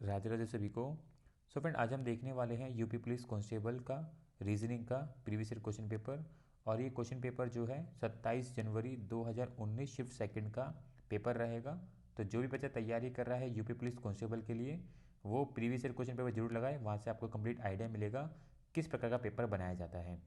राधे राधे सभी को। So friend, आज हम देखने वाले हैं यूपी पुलिस कांस्टेबल का रीजनिंग का प्रीवियस ईयर क्वेश्चन पेपर। और ये क्वेश्चन पेपर जो है 27 जनवरी 2019 शिफ्ट सेकंड का पेपर रहेगा। तो जो भी बच्चा तैयारी कर रहा है यूपी पुलिस कांस्टेबल के लिए, वो प्रीवियस ईयर क्वेश्चन पेपर जरूर लगाए। वहाँ से आपको कंप्लीट आइडिया मिलेगा किस प्रकार का पेपर बनाया जाता है।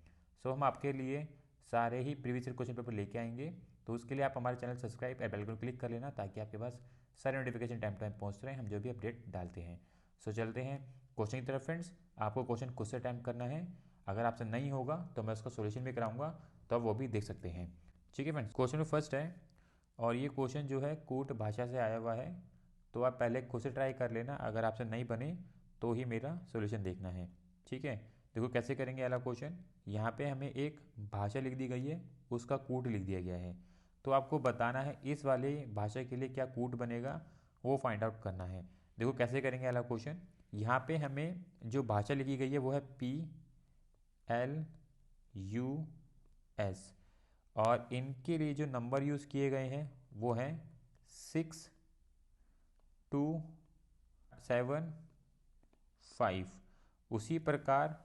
सो हम आपके लिए सारे ही प्रीवियस ईयर क्वेश्चन पेपर लेके आएंगे। तो उसके लिए आप हमारे channel subscribe bell icon click कर लेना, ताकि आपके पास सारे नोटिफिकेशन टाइम टाइम पहुँच रहे हैं हम जो भी अपडेट डालते हैं। सो चलते हैं क्वेश्चन की तरफ फ्रेंड्स। आपको क्वेश्चन खुद से टाइप करना है। अगर आपसे नहीं होगा तो मैं उसका सोल्यूशन भी कराऊंगा, तो आप वो भी देख सकते हैं। ठीक है फ्रेंड्स, क्वेश्चन में फर्स्ट है और ये क्वेश्चन जो है कूट भाषा से आया हुआ है। तो आप पहले खुद से ट्राई कर लेना, अगर आपसे नहीं बने तो ही मेरा सोल्यूशन देखना है। ठीक है, देखो कैसे करेंगे अगला क्वेश्चन। यहाँ पे हमें एक भाषा लिख दी गई है, उसका कूट लिख दिया गया है। तो आपको बताना है इस वाले भाषा के लिए क्या कूट बनेगा, वो फाइंड आउट करना है। देखो कैसे करेंगे अगला क्वेश्चन। यहाँ पे हमें जो भाषा लिखी गई है वो है PLUS, और इनके लिए जो नंबर यूज़ किए गए हैं वो हैं 6, 2, 7, 5। उसी प्रकार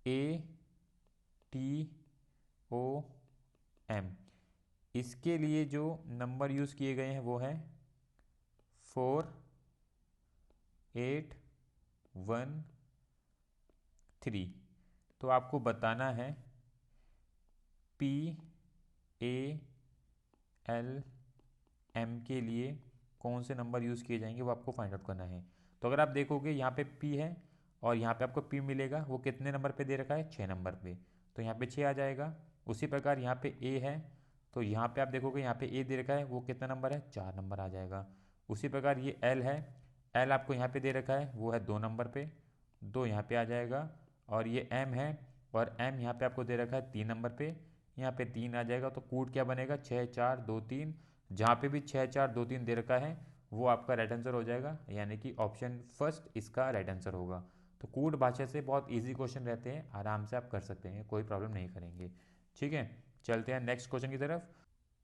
ATOM, इसके लिए जो नंबर यूज़ किए गए हैं वो है 4, 8, 1, 3। तो आपको बताना है PALM के लिए कौन से नंबर यूज़ किए जाएंगे, वो आपको फाइंड आउट करना है। तो अगर आप देखोगे यहाँ पे P है और यहाँ पे आपको P मिलेगा, वो कितने नंबर पे दे रखा है, 6 नंबर पे। तो यहाँ पे 6 आ जाएगा। उसी प्रकार यहाँ पे A है, तो यहाँ पे आप देखोगे यहाँ पे A दे रखा है, वो कितना नंबर है, 4 नंबर आ जाएगा। उसी प्रकार ये L है, L आपको यहाँ पे दे रखा है, वो है 2 नंबर पे, 2 यहाँ पे आ जाएगा। और ये M है, और M यहाँ पे आपको दे रखा है 3 नंबर पे, यहाँ पे 3 आ जाएगा। तो कूट क्या बनेगा, 6, 4, 2, 3। जहाँ पे भी 6, 4, 2, 3 दे रखा है वो आपका राइट आंसर हो जाएगा, यानी कि ऑप्शन फर्स्ट इसका राइट आंसर होगा। तो कूट भाषा से बहुत इजी क्वेश्चन रहते हैं, आराम से आप कर सकते हैं, कोई प्रॉब्लम नहीं करेंगे। ठीक है, चलते हैं नेक्स्ट क्वेश्चन की तरफ।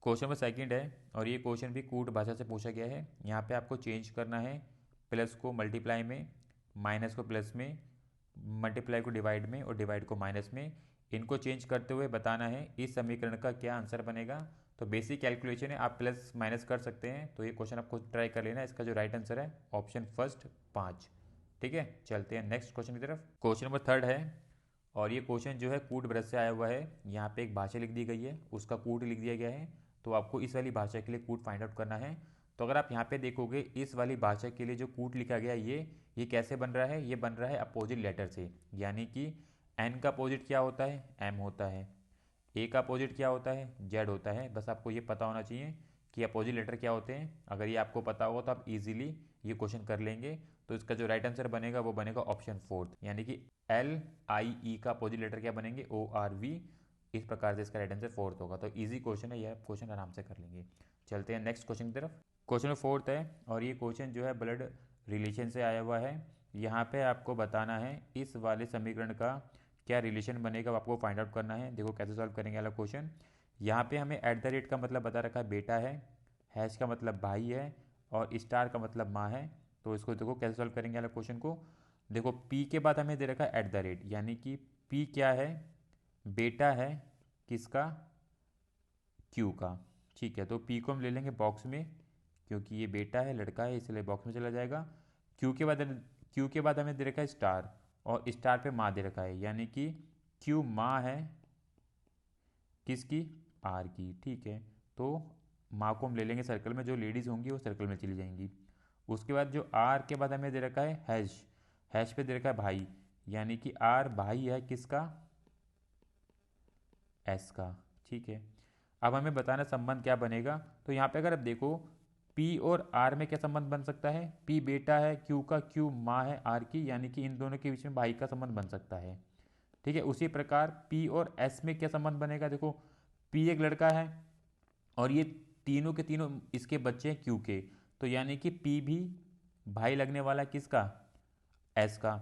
क्वेश्चन नंबर सेकंड है और ये क्वेश्चन भी कूट भाषा से पूछा गया है। यहाँ पे आपको चेंज करना है प्लस को मल्टीप्लाई में, माइनस को प्लस में, मल्टीप्लाई को डिवाइड में और डिवाइड को माइनस में। इनको चेंज करते हुए बताना है इस समीकरण का क्या आंसर बनेगा। तो बेसिक कैलकुलेशन है, आप प्लस माइनस कर सकते हैं। तो ये क्वेश्चन आपको ट्राई कर लेना। इसका जो राइट आंसर है ऑप्शन फर्स्ट 5। ठीक है, चलते हैं नेक्स्ट क्वेश्चन की तरफ। क्वेश्चन नंबर थर्ड है और ये क्वेश्चन जो है कूट ब्रश से आया हुआ है। यहाँ पे एक भाषा लिख दी गई है, उसका कूट लिख दिया गया है। तो आपको इस वाली भाषा के लिए कूट फाइंड आउट करना है। तो अगर आप यहाँ पे देखोगे इस वाली भाषा के लिए जो कूट लिखा गया ये कैसे बन रहा है, ये बन रहा है अपोजिट लेटर से। यानी कि एन का अपोजिट क्या होता है, एम होता है। ए का अपोजिट क्या होता है, जेड होता है। बस आपको ये पता होना चाहिए कि अपोजिट लेटर क्या होते हैं। अगर ये आपको पता होगा तो आप इजीली ये क्वेश्चन कर लेंगे। तो इसका जो राइट आंसर बनेगा वो बनेगा ऑप्शन फोर्थ, यानी कि LIE का अपोजिट लेटर क्या बनेंगे, ORV। इस प्रकार से इसका राइट आंसर फोर्थ होगा। तो इजी क्वेश्चन है, यह क्वेश्चन आराम से कर लेंगे। चलते हैं नेक्स्ट क्वेश्चन की तरफ। क्वेश्चन फोर्थ है और ये क्वेश्चन जो है ब्लड रिलेशन से आया हुआ है। यहाँ पे आपको बताना है इस वाले समीकरण का क्या रिलेशन बनेगा, वो आपको फाइंड आउट करना है। देखो कैसे सॉल्व करेंगे वाला क्वेश्चन। यहाँ पे हमें एट द रेट का मतलब बता रखा है बेटा है, हैश का मतलब भाई है, और स्टार का मतलब माँ है। तो इसको देखो कैसे सॉल्व करेंगे वाला क्वेश्चन को। देखो पी के बाद हमें दे रखा है एट द रेट, यानी कि पी क्या है, बेटा है किसका, क्यू का। ठीक है, तो पी को हम ले लेंगे बॉक्स में, क्योंकि ये बेटा है, लड़का है, इसलिए बॉक्स में चला जाएगा। क्यू के बाद हमें दे रखा है स्टार, और स्टार पे माँ दे रखा है, यानी कि क्यू माँ है किसकी, आर की। ठीक है, तो माँ को हम ले लेंगे सर्कल में, जो लेडीज़ होंगी वो सर्कल में चली जाएंगी। उसके बाद जो आर के बाद हमें दे रखा है हैश, हैश पे दे रखा है भाई, यानी कि आर भाई है किसका, एस का। ठीक है, अब हमें बताना संबंध क्या बनेगा। तो यहाँ पे अगर आप देखो पी और आर में क्या संबंध बन सकता है, पी बेटा है क्यू का, क्यू माँ है आर की, यानी कि इन दोनों के बीच में भाई का संबंध बन सकता है। ठीक है, उसी प्रकार पी और एस में क्या संबंध बनेगा। देखो पी एक लड़का है और ये तीनों के तीनों इसके बच्चे हैं क्यू के, तो यानी कि पी भी भाई लगने वाला किसका, एस का।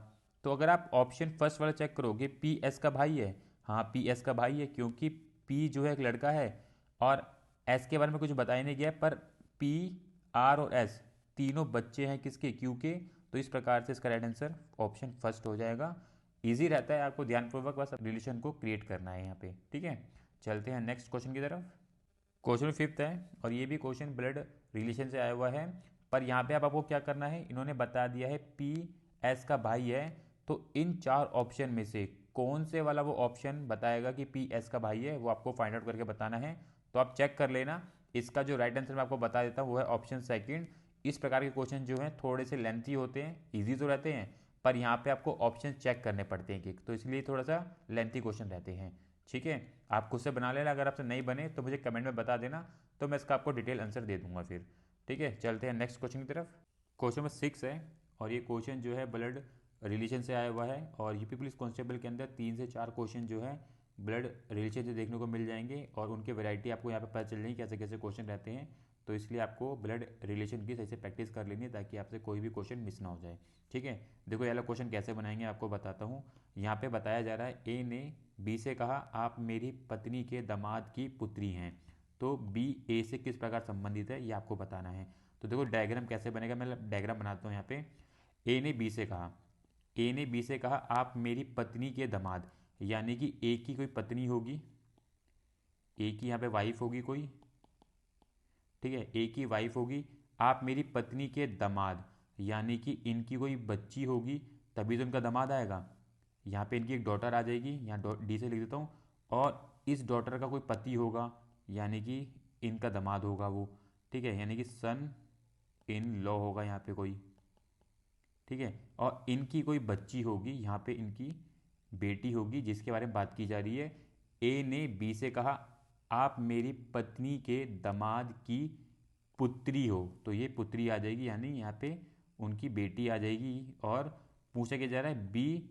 तो अगर आप ऑप्शन फर्स्ट वाला चेक करोगे, पी एस का भाई है, हाँ पी एस का भाई है, क्योंकि पी जो है एक लड़का है और एस के बारे में कुछ बताया नहीं गया, पर पी आर और एस तीनों बच्चे हैं किसके, क्यू के। तो इस प्रकार से इसका राइट आंसर ऑप्शन फर्स्ट हो जाएगा। ईजी रहता है, आपको ध्यानपूर्वक बस रिलेशन को क्रिएट करना है यहाँ पे, ठीक है। चलते हैं नेक्स्ट क्वेश्चन की तरफ। क्वेश्चन फिफ्थ है और ये भी क्वेश्चन ब्लड रिलेशन से आया हुआ है, पर यहाँ पे अब आपको क्या करना है, इन्होंने बता दिया है पी एस का भाई है। तो इन चार ऑप्शन में से कौन से वाला वो ऑप्शन बताएगा कि पी एस का भाई है, वो आपको फाइंड आउट करके बताना है। तो आप चेक कर लेना। इसका जो राइट आंसर मैं आपको बता देता हूँ वो है ऑप्शन सेकंड। इस प्रकार के क्वेश्चन जो हैं थोड़े से लेंथी होते हैं, ईजी तो रहते हैं, पर यहाँ पे आपको ऑप्शन चेक करने पड़ते हैं कि, तो इसलिए थोड़ा सा लेंथी क्वेश्चन रहते हैं, ठीक है। आप खुद से बना लेना, अगर आपसे नहीं बने तो मुझे कमेंट में बता देना, तो मैं इसका आपको डिटेल आंसर दे दूंगा फिर, ठीक है। चलते हैं नेक्स्ट क्वेश्चन की तरफ। क्वेश्चन नंबर 6 है और ये क्वेश्चन जो है ब्लड रिलेशन से आया हुआ है, और यूपी पुलिस कांस्टेबल के अंदर 3 से 4 क्वेश्चन जो है ब्लड रिलेशन से देखने को मिल जाएंगे, और उनके वैरायटी आपको यहाँ पे पता चल जाएगी कैसे कैसे क्वेश्चन रहते हैं। तो इसलिए आपको ब्लड रिलेशन की सही से प्रैक्टिस कर लेनी है, ताकि आपसे कोई भी क्वेश्चन मिस ना हो जाए, ठीक है। देखो ये वाला क्वेश्चन कैसे बनाएंगे आपको बताता हूँ। यहाँ पे बताया जा रहा है, ए ने बी से कहा आप मेरी पत्नी के दामाद की पुत्री हैं। तो बी ए से किस प्रकार संबंधित है ये आपको बताना है। तो देखो डायग्राम कैसे बनेगा, मैं डायग्राम बनाता हूँ यहाँ पे। ए ने बी से कहा, ए ने बी से कहा आप मेरी पत्नी के दामाद, यानी कि ए की कोई पत्नी होगी, ए की यहाँ पे वाइफ होगी कोई, ठीक है, ए की वाइफ होगी। आप मेरी पत्नी के दामाद, यानी कि इनकी कोई बच्ची होगी, तभी तो इनका दामाद आएगा। यहाँ पे इनकी एक डॉटर आ जाएगी, यहाँ डी से लिख देता हूँ। और इस डॉटर का कोई पति होगा, यानी कि इनका दामाद होगा वो, ठीक है, यानी कि सन इन लॉ होगा यहाँ पे कोई, ठीक है। और इनकी कोई बच्ची होगी, यहाँ पे इनकी बेटी होगी जिसके बारे में बात की जा रही है। ए ने बी से कहा आप मेरी पत्नी के दामाद की पुत्री हो, तो ये पुत्री आ जाएगी, यानी यहाँ पे उनकी बेटी आ जाएगी। और पूछा क्या जा रहा है, बी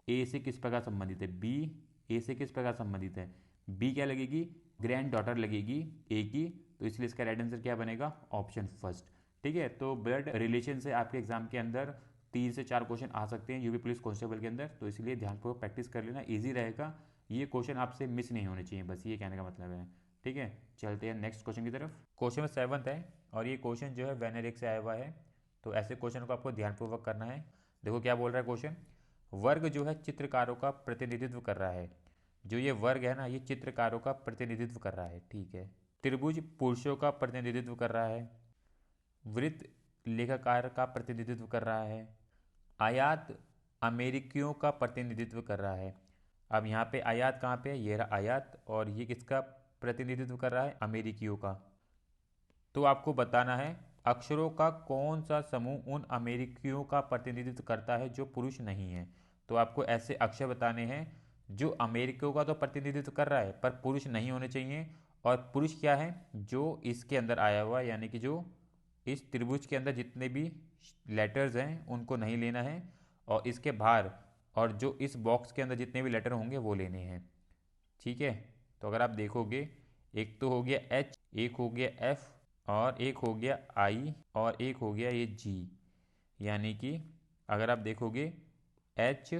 ए से किस प्रकार संबंधित है, बी ए से किस प्रकार संबंधित है। बी क्या लगेगी, ग्रैंड डॉटर लगेगी ए की, तो इसलिए इसका राइट आंसर क्या बनेगा, ऑप्शन फर्स्ट, ठीक है। तो ब्लड रिलेशन से आपके एग्जाम के अंदर 3 से 4 क्वेश्चन आ सकते हैं यूपी पुलिस कांस्टेबल के अंदर, तो इसलिए ध्यानपूर्वक प्रैक्टिस कर लेना, ईजी रहेगा। ये क्वेश्चन आपसे मिस नहीं होने चाहिए, बस ये कहने का मतलब है, ठीक है। चलते हैं नेक्स्ट क्वेश्चन की तरफ। क्वेश्चन नंबर 7 है और ये क्वेश्चन जो है वेनेरिक से आया हुआ है, तो ऐसे क्वेश्चन को आपको ध्यानपूर्वक करना है। देखो क्या बोल रहा है क्वेश्चन, वर्ग जो है चित्रकारों का प्रतिनिधित्व कर रहा है। जो ये वर्ग है ना, ये चित्रकारों का प्रतिनिधित्व कर रहा है, ठीक है। त्रिभुज पुरुषों का प्रतिनिधित्व कर रहा है, वृत्त लेखाकार का प्रतिनिधित्व कर रहा है, आयात अमेरिकियों का प्रतिनिधित्व कर रहा है। अब यहाँ पे आयात कहाँ पे है, ये रहा आयात, और ये किसका प्रतिनिधित्व कर रहा है, अमेरिकियों का। तो आपको बताना है अक्षरों का कौन सा समूह उन अमेरिकियों का प्रतिनिधित्व करता है जो पुरुष नहीं है। तो आपको ऐसे अक्षर बताने हैं जो अमेरिकियों का तो प्रतिनिधित्व कर रहा है पर पुरुष नहीं होने चाहिए। और पुरुष क्या है, जो इसके अंदर आया हुआ है, यानी कि जो इस त्रिभुज के अंदर जितने भी लेटर्स हैं उनको नहीं लेना है, और इसके बाहर और जो इस बॉक्स के अंदर जितने भी लेटर होंगे वो लेने हैं, ठीक है। तो अगर आप देखोगे, एक तो हो गया एच, एक हो गया एफ, और एक हो गया आई, और एक हो गया ये जी। यानी कि अगर आप देखोगे एच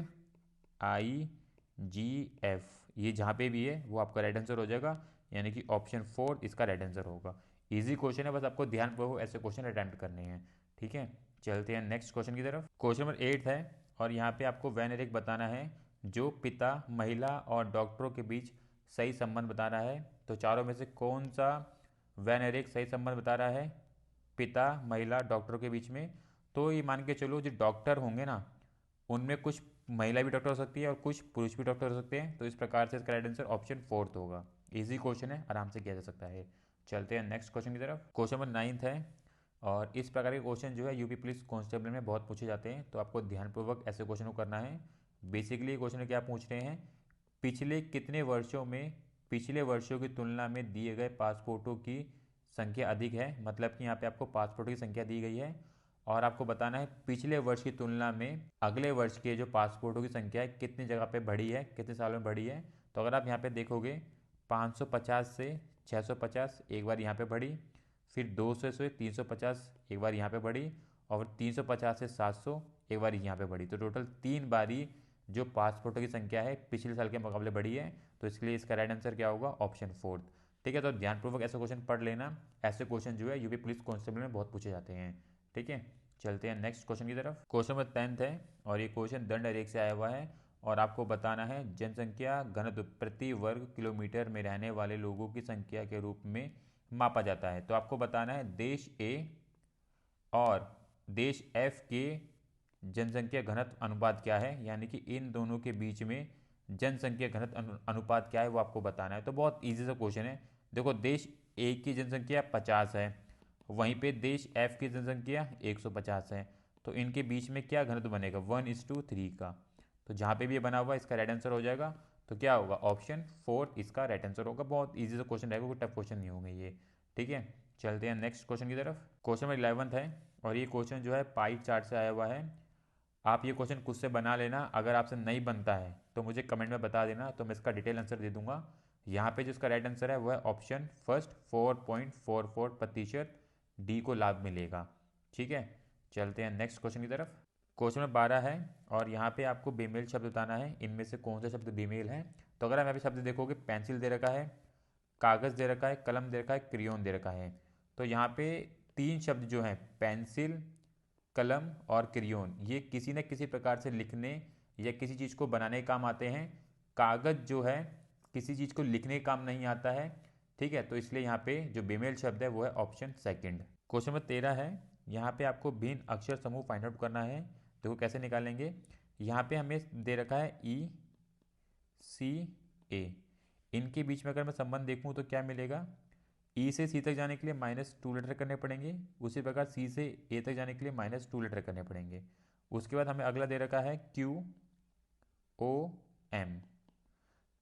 आई जी एफ, ये जहाँ पे भी है वो आपका राइट आंसर हो जाएगा, यानी कि ऑप्शन 4 इसका राइट आंसर होगा। इजी क्वेश्चन है, बस आपको ध्यानपूर्वक ऐसे क्वेश्चन अटेम्प्ट करने हैं, ठीक है। चलते हैं नेक्स्ट क्वेश्चन की तरफ। क्वेश्चन नंबर 8 है और यहाँ पे आपको वेनेरिक बताना है जो पिता महिला और डॉक्टरों के बीच सही संबंध बता रहा है। तो चारों में से कौन सा वेनेरिक सही संबंध बता रहा है पिता महिला डॉक्टरों के बीच में। तो ये मान के चलो जो डॉक्टर होंगे ना, उनमें कुछ महिला भी डॉक्टर हो सकती है और कुछ पुरुष भी डॉक्टर हो सकते हैं। तो इस प्रकार से इसका राइट आंसर ऑप्शन 4 होगा। इजी क्वेश्चन है, आराम से किया जा सकता है। चलते हैं नेक्स्ट क्वेश्चन की तरफ। क्वेश्चन नंबर 9 है और इस प्रकार के क्वेश्चन जो है यूपी पुलिस कांस्टेबल में बहुत पूछे जाते हैं, तो आपको ध्यानपूर्वक ऐसे क्वेश्चन को करना है। बेसिकली क्वेश्चन क्या पूछ रहे हैं, पिछले कितने वर्षों में पिछले वर्षों की तुलना में दिए गए पासपोर्टों की संख्या अधिक है। मतलब कि यहाँ पे आपको पासपोर्टों की संख्या दी गई है और आपको बताना है पिछले वर्ष की तुलना में अगले वर्ष के जो पासपोर्टों की संख्या है कितनी जगह पे बढ़ी है, कितने सालों में बढ़ी है। तो अगर आप यहाँ पे देखोगे 550 से 650 एक बार यहाँ पे बढ़ी, फिर 200 से 350 एक बार यहाँ पे बढ़ी, और 350 से 700 एक बार यहाँ पे बढ़ी। तो टोटल 3 बारी जो पासपोर्टों की संख्या है पिछले साल के मुकाबले बढ़ी है। तो इसके लिए इसका राइट आंसर क्या होगा, ऑप्शन 4, ठीक है। तो ध्यानपूर्वक ऐसे क्वेश्चन पढ़ लेना, ऐसे क्वेश्चन जो है यूपी पुलिस कांस्टेबल में बहुत पूछे जाते हैं, ठीक है, चलते हैं नेक्स्ट क्वेश्चन की तरफ। क्वेश्चन नंबर 10 है और ये क्वेश्चन दंड रेख से आया हुआ है और आपको बताना है जनसंख्या घनत्व प्रति वर्ग किलोमीटर में रहने वाले लोगों की संख्या के रूप में मापा जाता है। तो आपको बताना है देश ए और देश एफ के जनसंख्या घनत्व अनुपात क्या है, यानी कि इन दोनों के बीच में जनसंख्या घनत्व अनुपात क्या है वो आपको बताना है। तो बहुत ईजी सा क्वेश्चन है। देखो, देश ए की जनसंख्या 50 है, वहीं पे देश एफ की जनसंख्या 150 है, तो इनके बीच में क्या घनत्व बनेगा, 1:3 का। तो जहाँ पे भी ये बना हुआ है इसका राइट आंसर हो जाएगा। तो क्या होगा, ऑप्शन 4 इसका राइट आंसर होगा। बहुत ईजी सा क्वेश्चन रहेगा, कोई टफ क्वेश्चन नहीं होंगे ये। ठीक है, चलते हैं नेक्स्ट क्वेश्चन की तरफ। क्वेश्चन नंबर 11 है और ये क्वेश्चन जो है पाई चार्ट से आया हुआ है। आप ये क्वेश्चन खुद से बना लेना, अगर आपसे नहीं बनता है तो मुझे कमेंट में बता देना, तो मैं इसका डिटेल आंसर दे दूंगा। यहाँ पे जो इसका राइट आंसर है वो है ऑप्शन फर्स्ट, 4.44% डी को लाभ मिलेगा। ठीक है, चलते हैं नेक्स्ट क्वेश्चन की तरफ। क्वेश्चन नंबर 12 है और यहाँ पे आपको बेमेल शब्द बताना है, इनमें से कौन सा शब्द बेमेल है। तो अगर आप यहाँ पे शब्द देखोगे, पेंसिल दे रखा है, कागज़ दे रखा है, कलम दे रखा है, क्रियोन दे रखा है। तो यहाँ पे तीन शब्द जो हैं, पेंसिल, कलम और क्रियोन, ये किसी न किसी प्रकार से लिखने या किसी चीज़ को बनाने के काम आते हैं। कागज़ जो है किसी चीज़ को लिखने के काम नहीं आता है। ठीक है, तो इसलिए यहाँ पे जो बेमेल शब्द है वो है ऑप्शन सेकंड। क्वेश्चन नंबर 13 है, यहाँ पे आपको भिन्न अक्षर समूह फाइंड आउट करना है। देखो कैसे निकालेंगे। यहाँ पे हमें दे रखा है ई सी ए, इनके बीच में अगर मैं संबंध देखूँ तो क्या मिलेगा, ई से सी तक जाने के लिए -2 लेटर करने पड़ेंगे, उसी प्रकार सी से ए तक जाने के लिए -2 लेटर करने पड़ेंगे। उसके बाद हमें अगला दे रखा है क्यू ओ एम,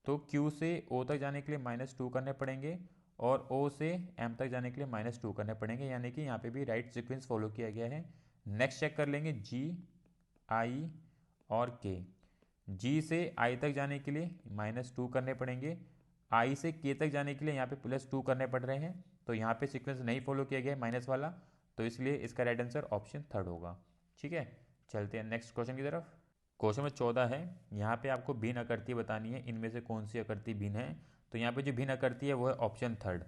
तो क्यू से ओ तक जाने के लिए -2 करने पड़ेंगे और ओ से एम तक जाने के लिए -2 करने पड़ेंगे, यानी कि यहाँ पे भी राइट सीक्वेंस फॉलो किया गया है। नेक्स्ट चेक कर लेंगे जी आई और के। जी से आई तक जाने के लिए -2 करने पड़ेंगे, आई से के तक जाने के लिए यहाँ पे +2 करने पड़ रहे हैं। तो यहाँ पे सीक्वेंस नहीं फॉलो किया गया है माइनस वाला, तो इसलिए इसका राइट आंसर ऑप्शन थर्ड होगा। ठीक है, चलते हैं नेक्स्ट क्वेश्चन की तरफ। क्वेश्चन में 14 है, यहाँ पे आपको भिन्न आकृति बतानी है, इनमें से कौन सी आकृति भिन्न है। तो यहाँ पे जो भिन्न आकृति है वो है ऑप्शन थर्ड।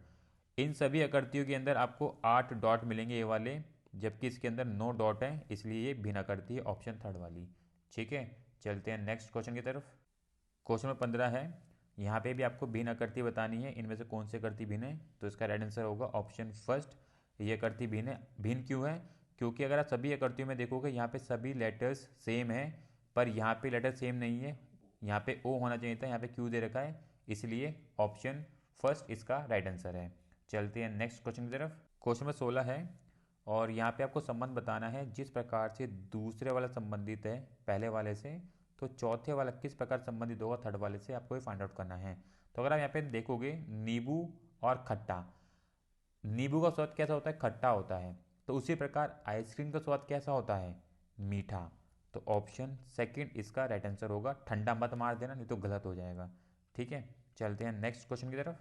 इन सभी आकृतियों के अंदर आपको 8 डॉट मिलेंगे ये वाले, जबकि इसके अंदर 9 डॉट है, इसलिए ये भिन्न आकृति है ऑप्शन थर्ड वाली। ठीक है, चलते हैं नेक्स्ट क्वेश्चन की तरफ। क्वेश्चन में 15 है, यहाँ पे भी आपको भिन्न आकृति बतानी है, इनमें से कौन सी आकृति भिन्न है। तो इसका राइट आंसर होगा ऑप्शन फर्स्ट, ये आकृति भिन्न है। भिन्न क्यों है, क्योंकि अगर आप सभी आकृतियों में देखोगे यहाँ पे सभी लेटर्स सेम है, पर यहाँ पे लेटर सेम नहीं है। यहाँ पे ओ होना चाहिए था, यहाँ पे क्यू दे रखा है, इसलिए ऑप्शन फर्स्ट इसका राइट आंसर है। चलते हैं नेक्स्ट क्वेश्चन की तरफ। क्वेश्चन में 16 है और यहाँ पे आपको संबंध बताना है, जिस प्रकार से दूसरे वाला संबंधित है पहले वाले से, तो चौथे वाला किस प्रकार संबंधित होगा थर्ड वाले से, आपको ये फाइंड आउट करना है। तो अगर आप यहाँ पे देखोगे, नींबू और खट्टा, नींबू का स्वाद कैसा होता है, खट्टा होता है। तो उसी प्रकार आइसक्रीम का स्वाद कैसा होता है, मीठा। तो ऑप्शन सेकंड इसका राइट आंसर होगा। ठंडा मत मार देना, नहीं तो गलत हो जाएगा। ठीक है, चलते हैं नेक्स्ट क्वेश्चन की तरफ।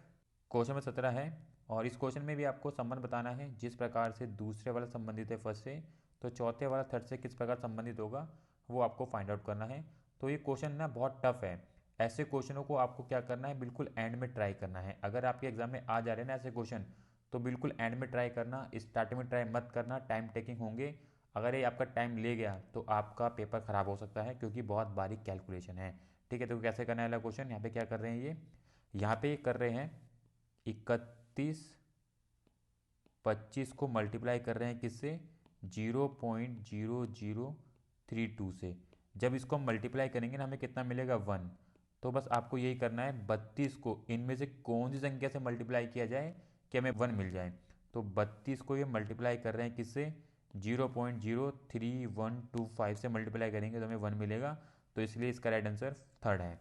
क्वेश्चन में 17 है और इस क्वेश्चन में भी आपको संबंध बताना है, जिस प्रकार से दूसरे वाला संबंधित है फर्स्ट से, तो चौथे वाला थर्ड से किस प्रकार संबंधित होगा वो आपको फाइंड आउट करना है। तो ये क्वेश्चन ना बहुत टफ है, ऐसे क्वेश्चनों को आपको क्या करना है, बिल्कुल एंड में ट्राई करना है। अगर आपके एग्जाम में आ जा रहे हैं ना ऐसे क्वेश्चन, तो बिल्कुल एंड में ट्राई करना, स्टार्टिंग में ट्राई मत करना, टाइम टेकिंग होंगे। अगर ये आपका टाइम ले गया तो आपका पेपर खराब हो सकता है, क्योंकि बहुत बारीक कैलकुलेशन है। ठीक है, तो कैसे करना है अगला क्वेश्चन, यहाँ पे क्या कर रहे हैं, ये यहाँ पे कर रहे हैं 31 25 को मल्टीप्लाई कर रहे हैं किससे, 0.0032 से। जब इसको हम मल्टीप्लाई करेंगे ना हमें कितना मिलेगा, 1। तो बस आपको यही करना है, 32 को इनमें से कौन सी संख्या से मल्टीप्लाई किया जाए कि हमें 1 मिल जाए। तो 32 को ये मल्टीप्लाई कर रहे हैं किससे, 0.03125 से मल्टीप्लाई करेंगे तो हमें 1 मिलेगा। तो इसलिए इसका राइट आंसर थर्ड है।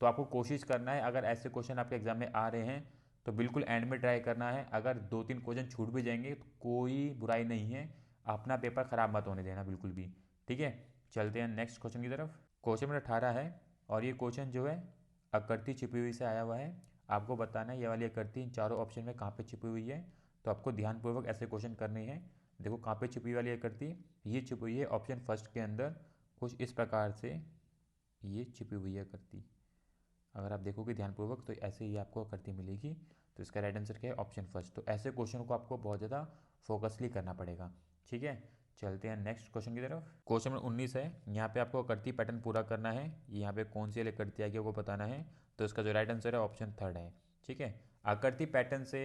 तो आपको कोशिश करना है, अगर ऐसे क्वेश्चन आपके एग्जाम में आ रहे हैं तो बिल्कुल एंड में ट्राई करना है। अगर 2-3 क्वेश्चन छूट भी जाएंगे तो कोई बुराई नहीं है, अपना पेपर खराब मत होने देना बिल्कुल भी। ठीक है, चलते हैं नेक्स्ट क्वेश्चन की तरफ। क्वेश्चन नंबर 18 है और ये क्वेश्चन जो है आकृति छिपी हुई से आया हुआ है। आपको बताना है ये वाली आकृति इन चारों ऑप्शन में कहाँ पे छिपी हुई है। तो आपको ध्यानपूर्वक ऐसे क्वेश्चन करने हैं। देखो कहाँ पे छिपी वाली आकृति, ये छिपी हुई है ऑप्शन फर्स्ट के अंदर, कुछ इस प्रकार से ये छिपी हुई है आकृति। अगर आप देखोगे ध्यानपूर्वक तो ऐसे ही आपको आकृति मिलेगी। तो इसका राइट आंसर क्या है, ऑप्शन फर्स्ट। तो ऐसे क्वेश्चन को आपको बहुत ज़्यादा फोकसली करना पड़ेगा। ठीक है, चलते हैं नेक्स्ट क्वेश्चन की तरफ। क्वेश्चन नंबर 19 है। यहाँ पे आपको आकृति पैटर्न पूरा करना है। यहाँ पे कौन सी वाली आकृति आएगी वो बताना है। तो इसका जो राइट आंसर है ऑप्शन थर्ड है। ठीक है, आकृति पैटर्न से,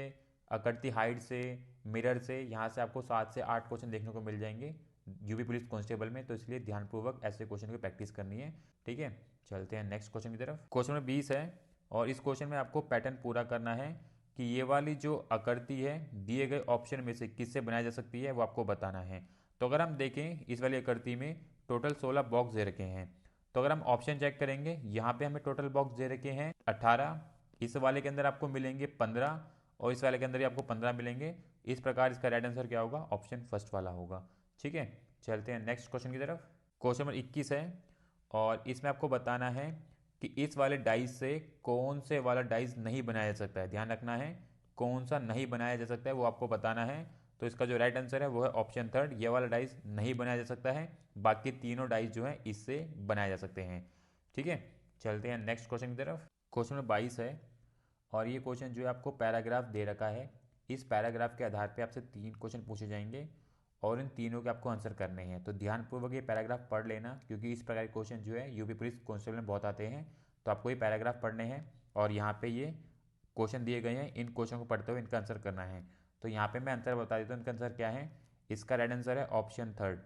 आकृति हाइट से, मिरर से, यहाँ से आपको 7 से 8 क्वेश्चन देखने को मिल जाएंगे यूपी पुलिस कांस्टेबल में। तो इसलिए ध्यानपूर्वक ऐसे क्वेश्चन की प्रैक्टिस करनी है। ठीक है, चलते हैं नेक्स्ट क्वेश्चन की तरफ। क्वेश्चन नंबर 20 है और इस क्वेश्चन में आपको पैटर्न पूरा करना है कि ये वाली जो आकृति है दिए गए ऑप्शन में से किससे बनाई जा सकती है वो आपको बताना है। तो अगर हम देखें इस वाली आकृति में टोटल 16 बॉक्स दे रखे हैं। तो अगर हम ऑप्शन चेक करेंगे, यहाँ पे हमें टोटल बॉक्स दे रखे हैं 18, इस वाले के अंदर आपको मिलेंगे 15 और इस वाले के अंदर भी आपको 15 मिलेंगे। इस प्रकार इसका राइट आंसर क्या होगा, ऑप्शन फर्स्ट वाला होगा। ठीक है, चलते हैं नेक्स्ट क्वेश्चन की तरफ। क्वेश्चन नंबर 21 है और इसमें आपको बताना है कि इस वाले डाइस से कौन से वाला डाइस नहीं बनाया जा सकता है। ध्यान रखना है, कौन सा नहीं बनाया जा सकता है वो आपको बताना है। तो इसका जो राइट आंसर है वो है ऑप्शन थर्ड, ये वाला डाइस नहीं बनाया जा सकता है। बाकी तीनों डाइस जो हैं इससे बनाए जा सकते हैं। ठीक है, चलते हैं नेक्स्ट क्वेश्चन की तरफ। क्वेश्चन नंबर 22 है और ये क्वेश्चन जो है आपको पैराग्राफ दे रखा है। इस पैराग्राफ के आधार पर आपसे 3 क्वेश्चन पूछे जाएंगे और इन तीनों के आपको आंसर करने हैं। तो ध्यानपूर्वक ये पैराग्राफ पढ़ लेना, क्योंकि इस प्रकार के क्वेश्चन जो है यूपी पुलिस कांस्टेबल में बहुत आते हैं। तो आपको ये पैराग्राफ पढ़ने हैं और यहाँ पे ये क्वेश्चन दिए गए हैं, इन क्वेश्चन को पढ़ते हुए इनका आंसर करना है। तो यहाँ पे मैं आंसर बता देता हूँ, इनका आंसर क्या है। इसका राइट आंसर है ऑप्शन थर्ड।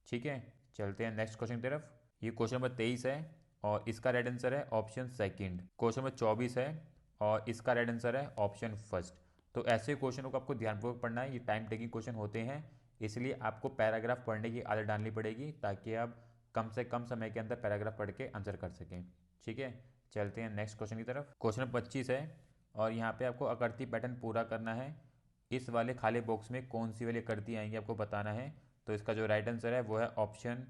ठीक है, चलते हैं नेक्स्ट क्वेश्चन की तरफ। ये क्वेश्चन नंबर 23 है और इसका राइट आंसर है ऑप्शन सेकंड। क्वेश्चन नंबर 24 है और इसका राइट आंसर है ऑप्शन फर्स्ट। तो ऐसे क्वेश्चनों को आपको ध्यानपूर्वक पढ़ना है। ये टाइम टेकिंग क्वेश्चन होते हैं, इसलिए आपको पैराग्राफ पढ़ने की आदत डालनी पड़ेगी ताकि आप कम से कम समय के अंदर पैराग्राफ पढ़ के आंसर कर सकें। ठीक है, चलते हैं नेक्स्ट क्वेश्चन की तरफ। क्वेश्चन नंबर 25 है और यहाँ पे आपको आकृति पैटर्न पूरा करना है। इस वाले खाली बॉक्स में कौन सी वाली आकृति आएंगी आपको बताना है। तो इसका जो राइट आंसर है वो है ऑप्शन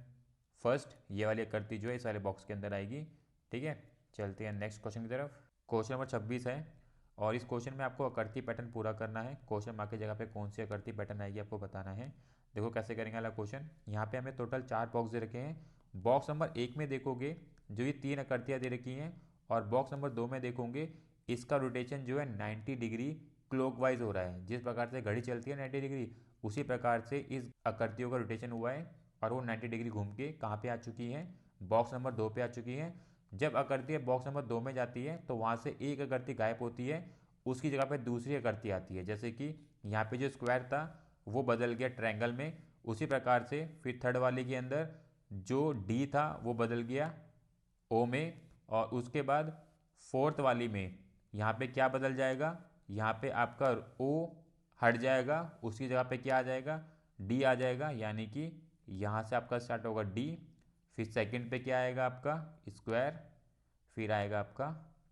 फर्स्ट, ये वाली आकृति जो है इस वाले बॉक्स के अंदर आएगी। ठीक है, चलते हैं नेक्स्ट क्वेश्चन की तरफ। क्वेश्चन नंबर 26 है और इस क्वेश्चन में आपको आकृति पैटर्न पूरा करना है। क्वेश्चन मार्क की जगह पे कौन सी आकृति पैटर्न आएगी आपको बताना है। देखो कैसे करेंगे वाला क्वेश्चन। यहाँ पे हमें टोटल 4 बॉक्स दे रखे हैं। बॉक्स नंबर 1 में देखोगे जो ये 3 आकृतियाँ दे रखी हैं और बॉक्स नंबर 2 में देखोगे इसका रोटेशन जो है 90 डिग्री क्लॉकवाइज हो रहा है। जिस प्रकार से घड़ी चलती है 90 डिग्री, उसी प्रकार से इस आकृतियों का रोटेशन हुआ है और वो 90 डिग्री घूम के कहाँ पे आ चुकी है, बॉक्स नंबर 2 पे आ चुकी है। जब आकृति बॉक्स नंबर 2 में जाती है तो वहाँ से एक आकृति गायब होती है, उसकी जगह पे दूसरी आकृति आती है। जैसे कि यहाँ पे जो स्क्वायर था वो बदल गया ट्रायंगल में, उसी प्रकार से फिर थर्ड वाले के अंदर जो डी था वो बदल गया ओ में, और उसके बाद फोर्थ वाली में यहाँ पे क्या बदल जाएगा, यहाँ पे आपका ओ हट जाएगा, उसकी जगह पे क्या आ जाएगा, डी आ जाएगा। यानी कि यहाँ से आपका स्टार्ट होगा डी, फिर सेकंड पे क्या आएगा आपका स्क्वायर, फिर आएगा आपका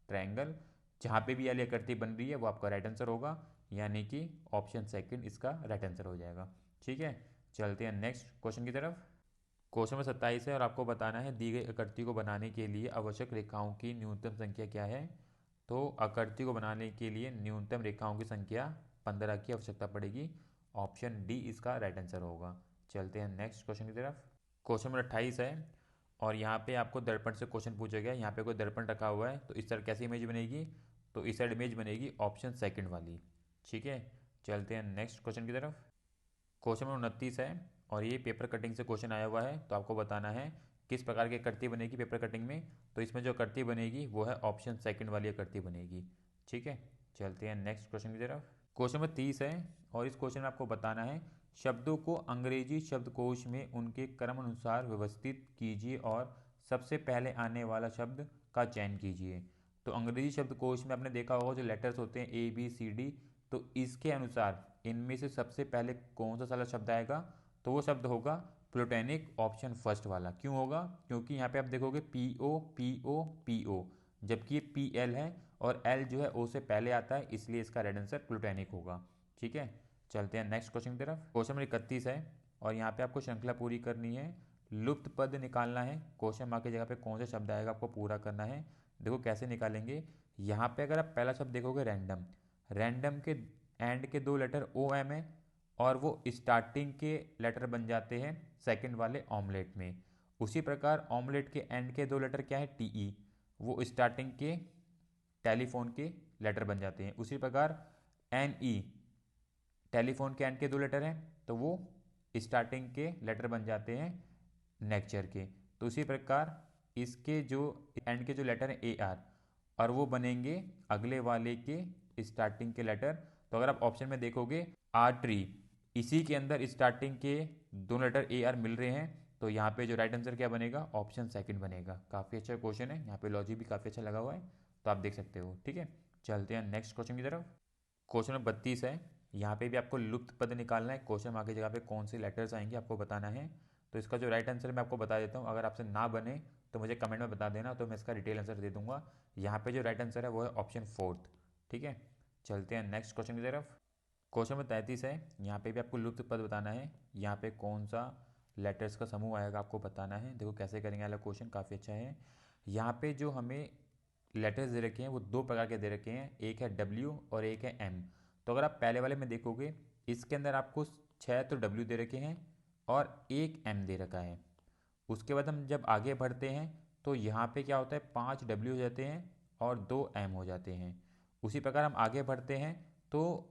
ट्रायंगल। जहाँ पे भी ये आकृति बन रही है वो आपका राइट आंसर होगा, यानी कि ऑप्शन सेकंड इसका राइट आंसर हो जाएगा। ठीक है, चलते हैं नेक्स्ट क्वेश्चन की तरफ। क्वेश्चन नंबर 27 है और आपको बताना है दी गई आकृति को बनाने के लिए आवश्यक रेखाओं की न्यूनतम संख्या क्या है। तो आकृति को बनाने के लिए न्यूनतम रेखाओं की संख्या 15 की आवश्यकता पड़ेगी। ऑप्शन डी इसका राइट आंसर होगा। चलते हैं नेक्स्ट क्वेश्चन की तरफ। क्वेश्चन नंबर 28 है और यहाँ पे आपको दर्पण से क्वेश्चन पूछा गया। यहाँ पे कोई दर्पण रखा हुआ है तो इस तरह कैसी इमेज बनेगी, तो इस साइड इमेज बनेगी ऑप्शन सेकंड वाली। ठीक है, चलते हैं नेक्स्ट क्वेश्चन की तरफ। क्वेश्चन नंबर 29 है और ये पेपर कटिंग से क्वेश्चन आया हुआ है। तो आपको बताना है किस प्रकार की आकृति बनेगी पेपर कटिंग में। तो इसमें जो आकृति बनेगी वो है ऑप्शन सेकंड वाली आकृति बनेगी। ठीक है, चलते हैं नेक्स्ट क्वेश्चन की तरफ। क्वेश्चन नंबर 30 है और इस क्वेश्चन में आपको बताना है शब्दों को अंग्रेजी शब्दकोश में उनके क्रम अनुसार व्यवस्थित कीजिए और सबसे पहले आने वाला शब्द का चयन कीजिए। तो अंग्रेजी शब्दकोश में आपने देखा होगा जो लेटर्स होते हैं ए बी सी डी, तो इसके अनुसार इनमें से सबसे पहले कौन सा सारा शब्द आएगा, तो वो शब्द होगा प्लूटोनिक, ऑप्शन फर्स्ट वाला। क्यों होगा, क्योंकि यहाँ पे आप देखोगे P O P O P O, जबकि ये पी एल है और एल जो है ओ से पहले आता है, इसलिए इसका राइट आंसर प्लूटोनिक होगा। ठीक है, चलते हैं नेक्स्ट क्वेश्चन की तरफ। क्वेश्चन नंबर 31 है और यहाँ पे आपको श्रृंखला पूरी करनी है, लुप्त पद निकालना है। क्वेश्चन मार्क की जगह पे कौन सा शब्द आएगा आपको पूरा करना है। देखो कैसे निकालेंगे। यहाँ पे अगर आप पहला शब्द देखोगे रैंडम, रैंडम के एंड के 2 लेटर ओ एम है और वो स्टार्टिंग के लेटर बन जाते हैं सेकंड वाले ऑमलेट में। उसी प्रकार ऑमलेट के एंड के 2 लेटर क्या है टी ई, वो स्टार्टिंग के टेलीफोन के लेटर बन जाते हैं। उसी प्रकार एन ई टेलीफोन के एंड के 2 लेटर हैं तो वो स्टार्टिंग के लेटर बन जाते हैं नेक्चर के। तो उसी प्रकार इसके जो एंड के जो लेटर हैं ए आर, और वो बनेंगे अगले वाले के स्टार्टिंग के लेटर। तो अगर आप ऑप्शन में देखोगे आर ट्री, इसी के अंदर स्टार्टिंग के दोनों लेटर ए आर मिल रहे हैं, तो यहाँ पे जो राइट आंसर क्या बनेगा, ऑप्शन सेकंड बनेगा। काफ़ी अच्छा क्वेश्चन है, यहाँ पे लॉजिक भी काफ़ी अच्छा लगा हुआ है, तो आप देख सकते हो। ठीक है, चलते हैं नेक्स्ट क्वेश्चन की तरफ। क्वेश्चन नंबर 32 है। यहाँ पे भी आपको लुप्त पद निकालना है। क्वेश्चन मार्क की जगह पे कौन से लेटर्स आएंगे आपको बताना है। तो इसका जो राइट आंसर मैं आपको बता देता हूँ, अगर आपसे ना बने तो मुझे कमेंट में बता देना, तो मैं इसका डिटेल आंसर दे दूंगा। यहाँ पे जो राइट आंसर है वो है ऑप्शन फोर्थ। ठीक है, चलते हैं नेक्स्ट क्वेश्चन की तरफ। क्वेश्चन नंबर 33 है। यहाँ पे भी आपको लुप्त पद बताना है। यहाँ पे कौन सा लेटर्स का समूह आएगा आपको बताना है। देखो कैसे करेंगे, वाला क्वेश्चन काफ़ी अच्छा है। यहाँ पे जो हमें लेटर्स दे रखे हैं वो दो प्रकार के दे रखे हैं, एक है डब्ल्यू और एक है एम। तो अगर आप पहले वाले में देखोगे, इसके अंदर आपको 6 तो डब्ल्यू दे रखे हैं और एक एम दे रखा है। उसके बाद हम जब आगे बढ़ते हैं तो यहाँ पे क्या होता है, 5 डब्ल्यू हो जाते हैं और 2 एम हो जाते हैं। उसी प्रकार हम आगे बढ़ते हैं तो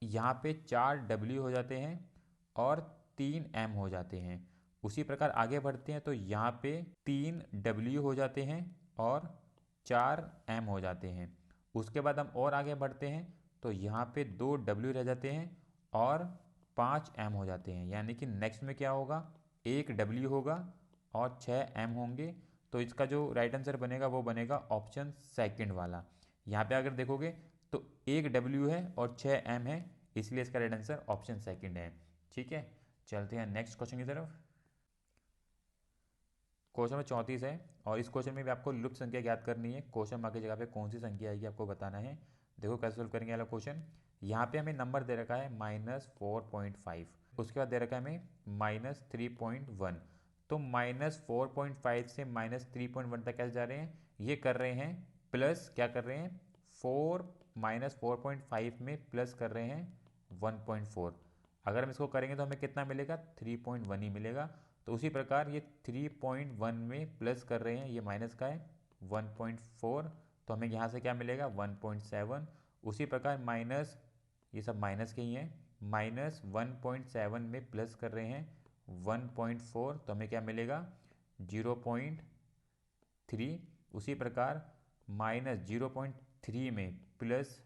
यहाँ पे 4 डब्ल्यू हो जाते हैं और 3 एम हो जाते हैं। उसी प्रकार आगे बढ़ते हैं तो यहाँ पे 3 डब्ल्यू हो जाते हैं और 4 एम हो जाते हैं। उसके बाद हम और आगे बढ़ते हैं तो यहाँ पे 2 डब्ल्यू रह जाते हैं और 5 एम हो जाते हैं। यानी कि नेक्स्ट में क्या होगा, 1 डब्ल्यू होगा और 6 एम होंगे। तो इसका जो राइट आंसर बनेगा वो बनेगा ऑप्शन सेकंड वाला। यहाँ पे अगर देखोगे तो 1 डब्ल्यू है और 6 एम है, इसलिए इसका राइट आंसर ऑप्शन सेकंड है। ठीक है, चलते हैं नेक्स्ट क्वेश्चन की तरफ। क्वेश्चन नंबर 34 है, और इस क्वेश्चन में भी आपको लुप्त संख्या ज्ञात करनी है। क्वेश्चन मार्क की जगह पे कौन सी संख्या आएगी आपको बताना है। देखो कैसे सोल्व करेंगे वाला क्वेश्चन। यहाँ पे हमें नंबर दे रखा है -4.5, उसके बाद दे रखा है हमें -3.1। तो -4.5 से -3.1 तक कैसे जा रहे हैं, ये कर रहे हैं प्लस, क्या कर रहे हैं, 4 -4.5 में प्लस कर रहे हैं 1.4। अगर हम इसको करेंगे तो हमें कितना मिलेगा, 3.1 ही मिलेगा। तो उसी प्रकार ये 3.1 में प्लस कर रहे हैं, ये माइनस का है 1.4, तो हमें यहाँ से क्या मिलेगा 1.7। उसी प्रकार माइनस, ये सब माइनस के ही हैं, -1.7 में प्लस कर रहे हैं 1.4, तो हमें क्या मिलेगा 0.3। उसी प्रकार -0.3 में प्लस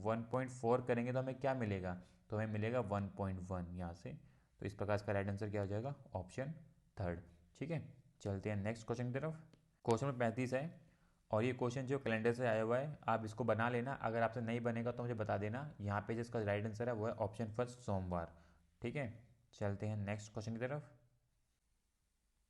1.4 करेंगे तो हमें क्या मिलेगा, तो हमें मिलेगा 1.1 यहाँ से। तो इस प्रकार इसका राइट आंसर क्या हो जाएगा, ऑप्शन थर्ड। ठीक है, चलते हैं नेक्स्ट क्वेश्चन की तरफ। क्वेश्चन नंबर 35 है, और ये क्वेश्चन जो कैलेंडर से आया हुआ है, आप इसको बना लेना। अगर आपसे नहीं बनेगा तो मुझे बता देना। यहाँ पे जिसका राइट आंसर है वो है ऑप्शन फर्स्ट, सोमवार। ठीक है, चलते हैं नेक्स्ट क्वेश्चन की तरफ।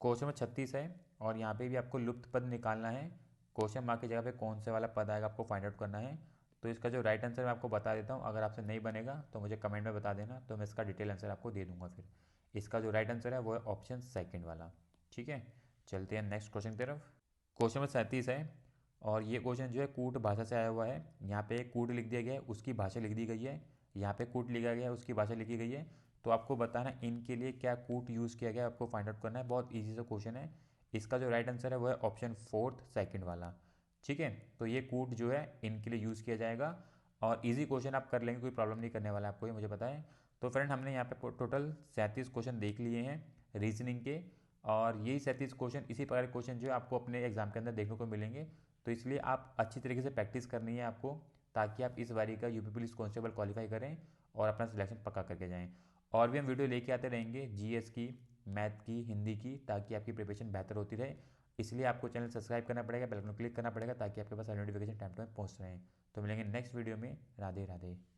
क्वेश्चन नंबर 36 है, और यहाँ पे भी आपको लुप्त पद निकालना है। क्वेश्चन मार्क की जगह पे कौन से वाला पद आएगा आपको फाइंड आउट करना है। तो इसका जो राइट आंसर मैं आपको बता देता हूँ, अगर आपसे नहीं बनेगा तो मुझे कमेंट में बता देना, तो मैं इसका डिटेल आंसर आपको दे दूंगा फिर। इसका जो राइट आंसर है वो है ऑप्शन सेकंड वाला। ठीक है, चलते हैं नेक्स्ट क्वेश्चन की तरफ। क्वेश्चन नंबर 37 है, और ये क्वेश्चन जो है कूट भाषा से आया हुआ है। यहाँ पे कूट लिख दिया गया है, उसकी भाषा लिख दी गई है। यहाँ पे कूट लिखा गया है, उसकी भाषा लिखी गई है। तो आपको बताना है इनके लिए क्या कूट यूज़ किया गया है, आपको फाइंड आउट करना है। बहुत ईजी सा क्वेश्चन है। इसका जो राइट आंसर है वो है ऑप्शन फोर्थ, सेकंड वाला। ठीक है, तो ये कूट जो है इनके लिए यूज़ किया जाएगा, और इजी क्वेश्चन आप कर लेंगे, कोई प्रॉब्लम नहीं करने वाला आपको, ये मुझे पता है। तो फ्रेंड, हमने यहाँ पे टोटल 37 क्वेश्चन देख लिए हैं रीजनिंग के, और यही 37 क्वेश्चन, इसी प्रकार के क्वेश्चन जो है आपको अपने एग्जाम के अंदर देखने को मिलेंगे। तो इसलिए आप अच्छी तरीके से प्रैक्टिस करनी है आपको, ताकि आप इस बारी का यूपी पुलिस कांस्टेबल क्वालिफाई करें और अपना सिलेक्शन पक्का करके जाएं। और भी हम वीडियो लेके आते रहेंगे, जीएस की, मैथ की, हिंदी की, ताकि आपकी प्रिपरेशन बेहतर होती रहे। इसलिए आपको चैनल सब्सक्राइब करना पड़ेगा, बेल आइकन क्लिक करना पड़ेगा, ताकि आपके पास नोटिफिकेशन टाइम टू टाइम पहुँच रहे हैं। तो मिलेंगे नेक्स्ट वीडियो में। राधे राधे।